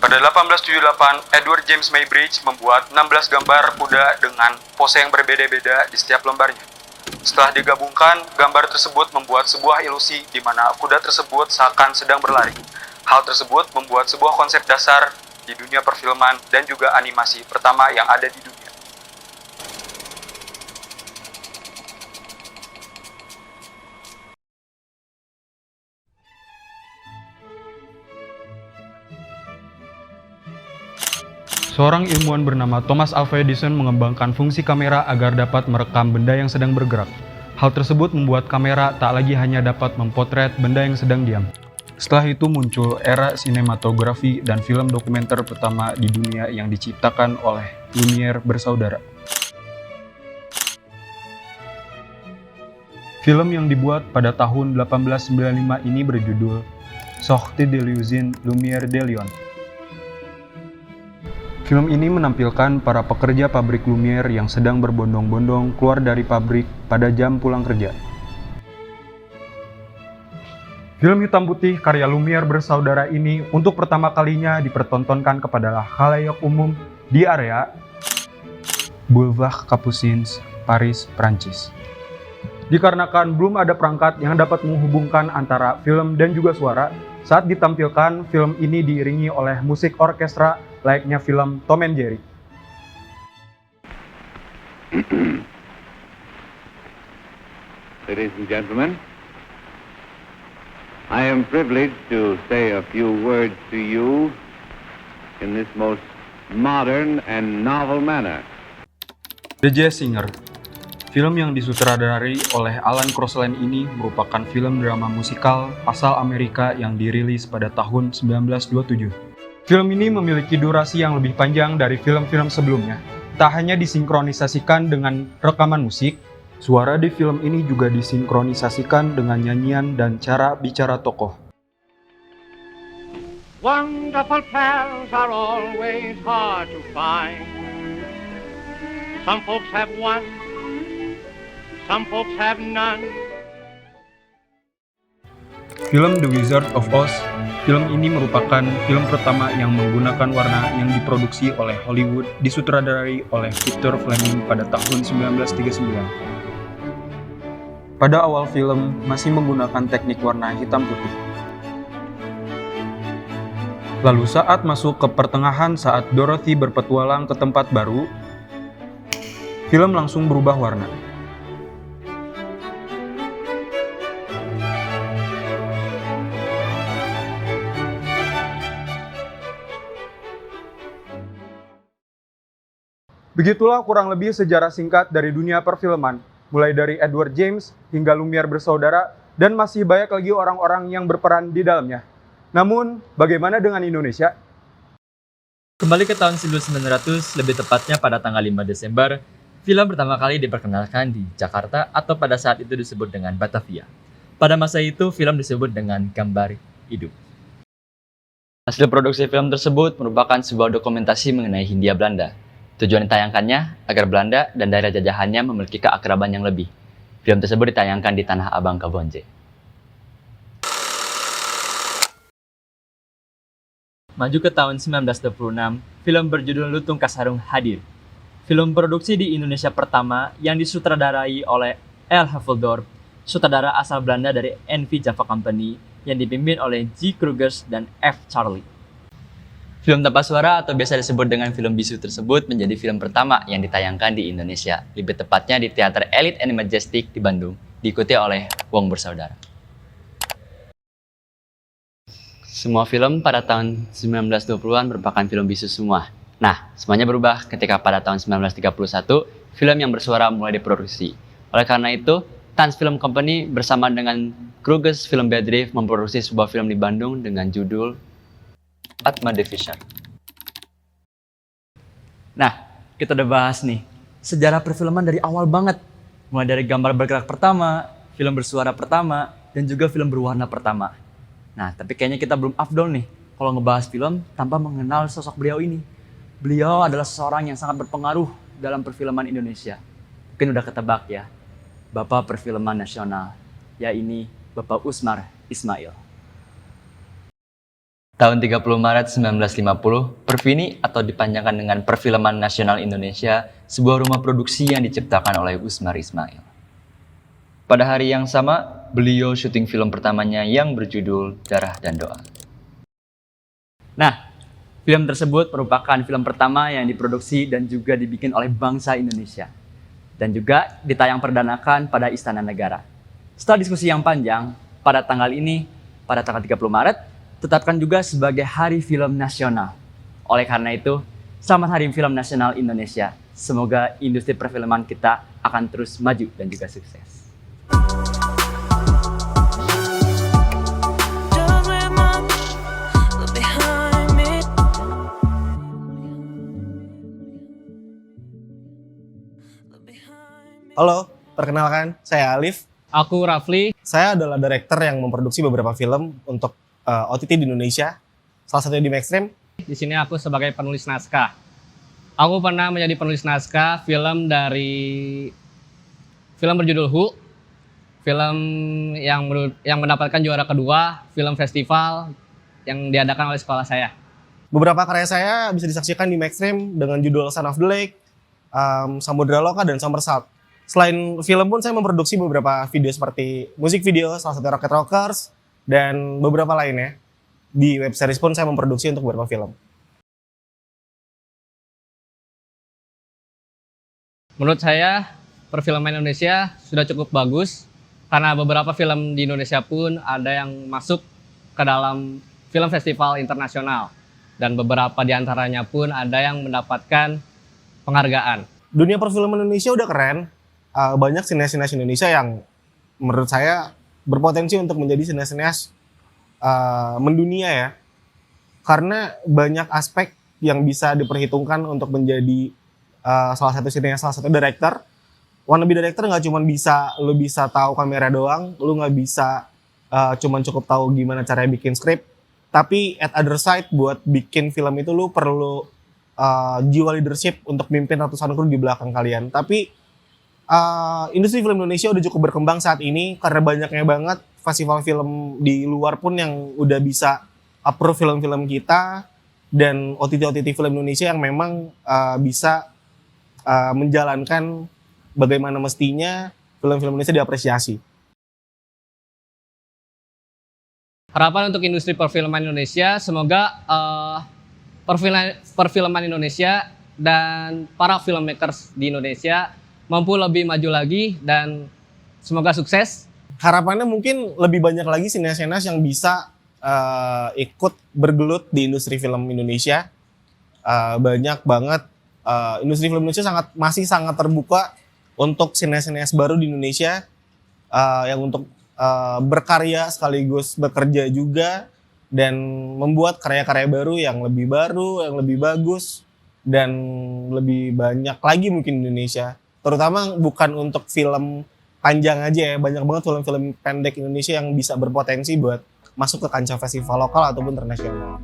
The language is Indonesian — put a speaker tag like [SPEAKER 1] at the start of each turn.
[SPEAKER 1] Pada 1878, Edward James Muybridge membuat 16 gambar kuda dengan pose yang berbeda-beda di setiap lembarnya. Setelah digabungkan, gambar tersebut membuat sebuah ilusi di mana kuda tersebut seakan sedang berlari. Hal tersebut membuat sebuah konsep dasar di dunia perfilman dan juga animasi pertama yang ada di dunia. Seorang ilmuwan bernama Thomas Alva Edison mengembangkan fungsi kamera agar dapat merekam benda yang sedang bergerak. Hal tersebut membuat kamera tak lagi hanya dapat memotret benda yang sedang diam. Setelah itu muncul era sinematografi dan film dokumenter pertama di dunia yang diciptakan oleh Lumiere bersaudara. Film yang dibuat pada tahun 1895 ini berjudul Sortie de l'usine Lumière de Lyon. Film ini menampilkan para pekerja pabrik Lumiere yang sedang berbondong-bondong keluar dari pabrik pada jam pulang kerja. Film hitam putih karya Lumiere bersaudara ini untuk pertama kalinya dipertontonkan kepada khalayak umum di area Boulevard Capucines, Paris, Prancis. Dikarenakan belum ada perangkat yang dapat menghubungkan antara film dan juga suara, saat ditampilkan film ini diiringi oleh musik orkestra layaknya film Tom and Jerry.
[SPEAKER 2] Ladies and gentlemen, I am privileged to say a few words to you in this most modern and novel manner.
[SPEAKER 1] The Jazz Singer. Film yang disutradarai oleh Alan Crosland ini merupakan film drama musikal asal Amerika yang dirilis pada tahun 1927. Film ini memiliki durasi yang lebih panjang dari film-film sebelumnya. Tak hanya disinkronisasikan dengan rekaman musik, suara di film ini juga disinkronisasikan dengan nyanyian dan cara bicara tokoh.
[SPEAKER 3] Wonderful pals are always hard to find. Some folks have one, some folks have none.
[SPEAKER 1] Film The Wizard of Oz. Film ini merupakan film pertama yang menggunakan warna yang diproduksi oleh Hollywood, disutradarai oleh Victor Fleming pada tahun 1939. Pada awal film masih menggunakan teknik warna hitam putih. Lalu saat masuk ke pertengahan saat Dorothy berpetualang ke tempat baru, film langsung berubah warna. Begitulah kurang lebih sejarah singkat dari dunia perfilman, mulai dari Edward James hingga Lumiere bersaudara, dan masih banyak lagi orang-orang yang berperan di dalamnya. Namun, bagaimana dengan Indonesia?
[SPEAKER 4] Kembali ke tahun 1900, lebih tepatnya pada tanggal 5 Desember, film pertama kali diperkenalkan di Jakarta atau pada saat itu disebut dengan Batavia. Pada masa itu, film disebut dengan gambar hidup. Hasil produksi film tersebut merupakan sebuah dokumentasi mengenai Hindia Belanda. Tujuan ditayangkannya agar Belanda dan daerah jajahannya memiliki keakraban yang lebih. Film tersebut ditayangkan di Tanah Abang, Kebonje. Maju ke tahun 1926, film berjudul Lutung Kasarung hadir. Film produksi di Indonesia pertama yang disutradarai oleh L. Haveldorp, sutradara asal Belanda dari NV Java Company yang dipimpin oleh G. Krugers dan F. Charlie. Film tanpa suara atau biasa disebut dengan film bisu tersebut menjadi film pertama yang ditayangkan di Indonesia, lebih tepatnya di Teater Elite and Majestic di Bandung, diikuti oleh Wong bersaudara. Semua film pada tahun 1920-an merupakan film bisu semua. Nah, semuanya berubah ketika pada tahun 1931, film yang bersuara mulai diproduksi. Oleh karena itu, Tanz Film Company bersama dengan Krugers Film Bedrift memproduksi sebuah film di Bandung dengan judul Atma Division. Nah, kita udah bahas nih sejarah perfilman dari awal banget. Mulai dari gambar bergerak pertama, film bersuara pertama, dan juga film berwarna pertama. Nah, tapi kayaknya kita belum afdol nih kalau ngebahas film tanpa mengenal sosok beliau ini. Beliau adalah seseorang yang sangat berpengaruh dalam perfilman Indonesia. Mungkin udah ketebak ya, Bapak Perfilman Nasional, yaitu Bapak Usmar Ismail. Tahun 30 Maret 1950, Perfini atau dipanjangkan dengan Perfilman Nasional Indonesia, sebuah rumah produksi yang diciptakan oleh Usmar Ismail. Pada hari yang sama, beliau syuting film pertamanya yang berjudul Darah dan Doa. Nah, film tersebut merupakan film pertama yang diproduksi dan juga dibikin oleh bangsa Indonesia. Dan juga ditayang perdanakan pada Istana Negara. Setelah diskusi yang panjang, pada tanggal ini, pada tanggal 30 Maret, tetapkan juga sebagai Hari Film Nasional. Oleh karena itu, selamat Hari Film Nasional Indonesia. Semoga industri perfilman kita akan terus maju dan juga sukses.
[SPEAKER 5] Halo, perkenalkan, saya Alif.
[SPEAKER 6] Aku Rafli.
[SPEAKER 5] Saya adalah director yang memproduksi beberapa film untuk OTT di Indonesia, salah satunya di Maxstream.
[SPEAKER 6] Di sini aku sebagai penulis naskah. Aku pernah menjadi penulis naskah film berjudul Who, film yang mendapatkan juara kedua, film festival yang diadakan oleh sekolah saya.
[SPEAKER 5] Beberapa karya saya bisa disaksikan di Maxstream dengan judul Son of the Lake, Samudra Loka, dan Somersault. Selain film pun saya memproduksi beberapa video seperti musik video, salah satu Rocket Rockers, dan beberapa lainnya. Di web series pun saya memproduksi untuk beberapa film.
[SPEAKER 6] Menurut saya, perfilman Indonesia sudah cukup bagus karena beberapa film di Indonesia pun ada yang masuk ke dalam film festival internasional dan beberapa di antaranya pun ada yang mendapatkan penghargaan.
[SPEAKER 5] Dunia perfilman Indonesia udah keren. Banyak sineas-sineas Indonesia yang menurut saya berpotensi untuk menjadi sineas-sineas mendunia ya. Karena banyak aspek yang bisa diperhitungkan untuk menjadi salah satu sineas, salah satu director. Wannabe director nggak cuma lu bisa tahu kamera doang, lu nggak bisa cuman cukup tahu gimana caranya bikin skrip. Tapi at other side buat bikin film itu lu perlu jiwa leadership untuk mimpin ratusan kru di belakang kalian. Tapi industri film Indonesia udah cukup berkembang saat ini karena banyaknya banget festival film di luar pun yang udah bisa approve film-film kita dan OTT film Indonesia yang memang bisa menjalankan bagaimana mestinya film-film Indonesia diapresiasi.
[SPEAKER 6] Harapan untuk industri perfilman Indonesia, semoga perfilman Indonesia dan para filmmakers di Indonesia mampu lebih maju lagi dan semoga sukses.
[SPEAKER 5] Harapannya mungkin lebih banyak lagi sineas-sineas yang bisa ikut bergelut di industri film Indonesia. Banyak banget industri film Indonesia masih sangat terbuka untuk sineas-sineas baru di Indonesia yang untuk berkarya sekaligus bekerja juga dan membuat karya-karya baru, yang lebih bagus dan lebih banyak lagi mungkin di Indonesia. Terutama bukan untuk film panjang aja ya, banyak banget film-film pendek Indonesia yang bisa berpotensi buat masuk ke kancah festival lokal ataupun internasional.